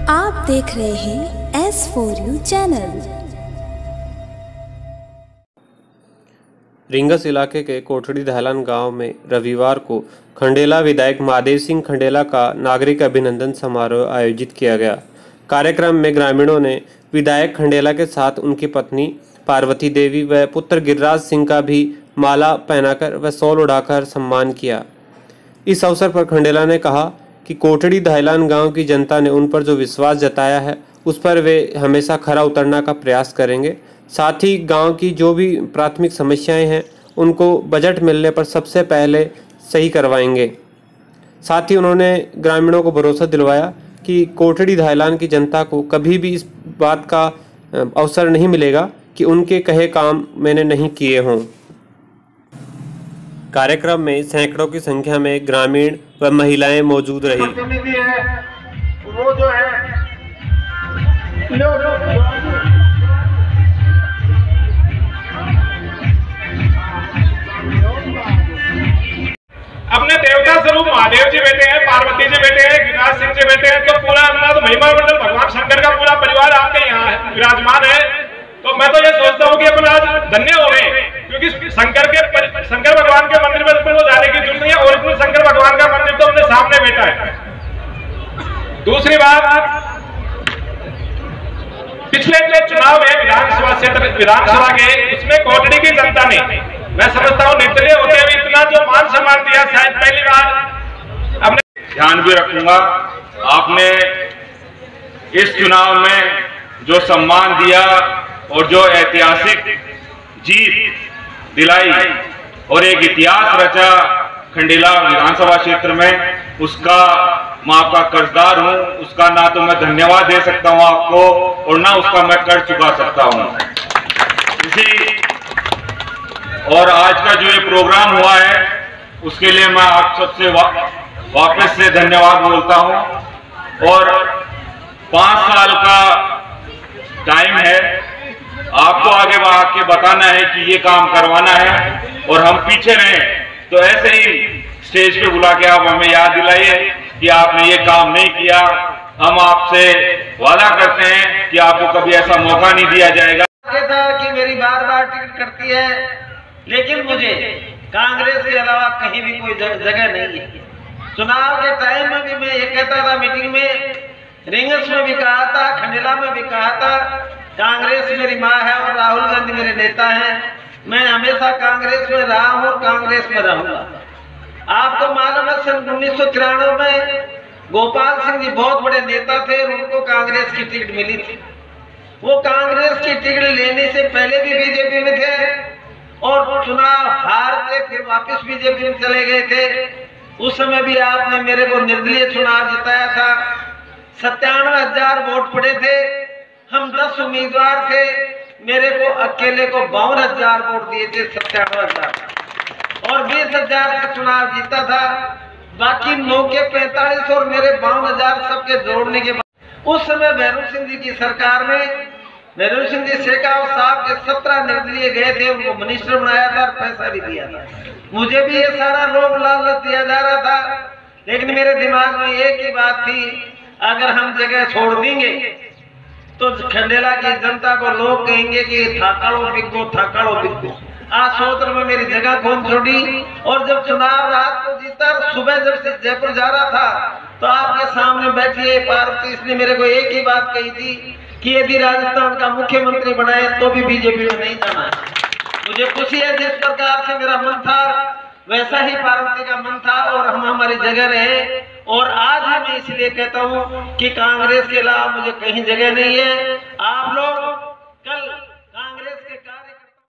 आप देख रहे हैं S4U चैनल। रिंगस इलाके के कोठड़ी दहलन गांव में रविवार को खंडेला विधायक महादेव सिंह खंडेला का नागरिक अभिनंदन समारोह आयोजित किया गया। कार्यक्रम में ग्रामीणों ने विधायक खंडेला के साथ उनकी पत्नी पार्वती देवी व पुत्र गिरिराज सिंह का भी माला पहनाकर व शॉल उड़ाकर सम्मान किया। इस अवसर पर खंडेला ने कहा कि कोठड़ी दहलन गांव की जनता ने उन पर जो विश्वास जताया है उस पर वे हमेशा खरा उतरने का प्रयास करेंगे। साथ ही गांव की जो भी प्राथमिक समस्याएं हैं उनको बजट मिलने पर सबसे पहले सही करवाएंगे। साथ ही उन्होंने ग्रामीणों को भरोसा दिलवाया कि कोठड़ी दहलन की जनता को कभी भी इस बात का अवसर नहीं मिलेगा कि उनके कहे काम मैंने नहीं किए हों। कार्यक्रम में सैकड़ों की संख्या में ग्रामीण व महिलाएं मौजूद रही। वो जो है अपने देवता स्वरूप महादेव जी बैठे हैं, पार्वती जी बैठे हैं, गिरिराज सिंह जी बैठे हैं, तो पूरा अपना तो महिमा मंडल भगवान शंकर का पूरा परिवार आपके यहाँ विराजमान है। तो मैं तो ये सोचता हूँ कि अपन आज धन्य हो गए, क्योंकि शंकर भगवान के मंदिर में तो जाने की जरूरत नहीं है। ओरिजिनल शंकर भगवान का मंदिर तो अपने सामने बैठा है। दूसरी बात, पिछले जो चुनाव है विधानसभा क्षेत्र विधानसभा के, उसमें कोठड़ी की जनता ने, मैं समझता हूँ निर्दलीय होते हुए इतना जो मान सम्मान दिया, शायद पहली बार अपने ध्यान भी रखूंगा। आपने इस चुनाव में जो सम्मान दिया और जो ऐतिहासिक जीत दिलाई और एक इतिहास रचा खंडेला विधानसभा क्षेत्र में, उसका मैं आपका कर्जदार हूं। उसका ना तो मैं धन्यवाद दे सकता हूं आपको और ना उसका मैं कर्ज चुका सकता हूं। इसी और आज का जो ये प्रोग्राम हुआ है उसके लिए मैं आप सबसे वापस से धन्यवाद बोलता हूं। और 5 साल का टाइम है, आपको आगे आके बताना है कि ये काम करवाना है और हम पीछे रहें। तो ऐसे ही स्टेज पे बुला के आप हमें याद दिलाइए कि आपने ये काम नहीं किया। हम आपसे वादा करते हैं कि आपको कभी ऐसा मौका नहीं दिया जाएगा। था कि मेरी बार बार टिकट करती है, लेकिन मुझे कांग्रेस के अलावा कहीं भी कोई जगह नहीं है। चुनाव के टाइम में भी मैं ये कहता था, मीटिंग में, रिंगस में भी कहा था, खंडेला में भी कहा था, कांग्रेस मेरी माँ है और राहुल गांधी मेरे नेता हैं। मैं हमेशा कांग्रेस में रहा हूँ और कांग्रेस में रहूंगा। आपको मालूम है सन 1993 में गोपाल सिंह जी बहुत बड़े नेता थे और उनको कांग्रेस की टिकट मिली थी। वो कांग्रेस की टिकट लेने से पहले भी बीजेपी में थे और चुनाव हारते फिर वापस बीजेपी में चले गए थे। उस समय भी आपने मेरे को निर्दलीय चुनाव जिताया था। 97,000 वोट पड़े थे, हम 10 उम्मीदवार थे, मेरे को अकेले को 52,000 वोट दिए थे, 97,000 और 20,000 का चुनाव जीता था। बाकी 9 के 45 और मेरे 52,000 सबके जोड़ने के बाद उस समय भैरव सिंह जी की सरकार में भैरव सिंह जी शेखावत साहब के 17 निर्दलीय गए थे, उनको मिनिस्टर बनाया था और पैसा भी दिया था। मुझे भी ये सारा लोभ लालच दिया जा रहा था, लेकिन मेरे दिमाग में एक ही बात थी, अगर हम जगह छोड़ देंगे तो खंडेला की जनता को लोग कहेंगे कि थाकाड़ो बिको। आज सोच में मेरी जगह कौन छोड़ी। और जब चुनाव रात को जीता, सुबह जब से जयपुर जा रहा था तो आपके सामने बैठी पार्वती, इसने मेरे को एक ही बात कही थी कि यदि राजस्थान का मुख्यमंत्री बनाए तो भी बीजेपी में नहीं जाना है। मुझे खुशी है, जिस प्रकार से मेरा मन था वैसा ही पार्वती का मन था और हम हमारी जगह रहे। और आज मैं इसलिए कहता हूं कि कांग्रेस के अलावा मुझे कहीं जगह नहीं है। आप लोग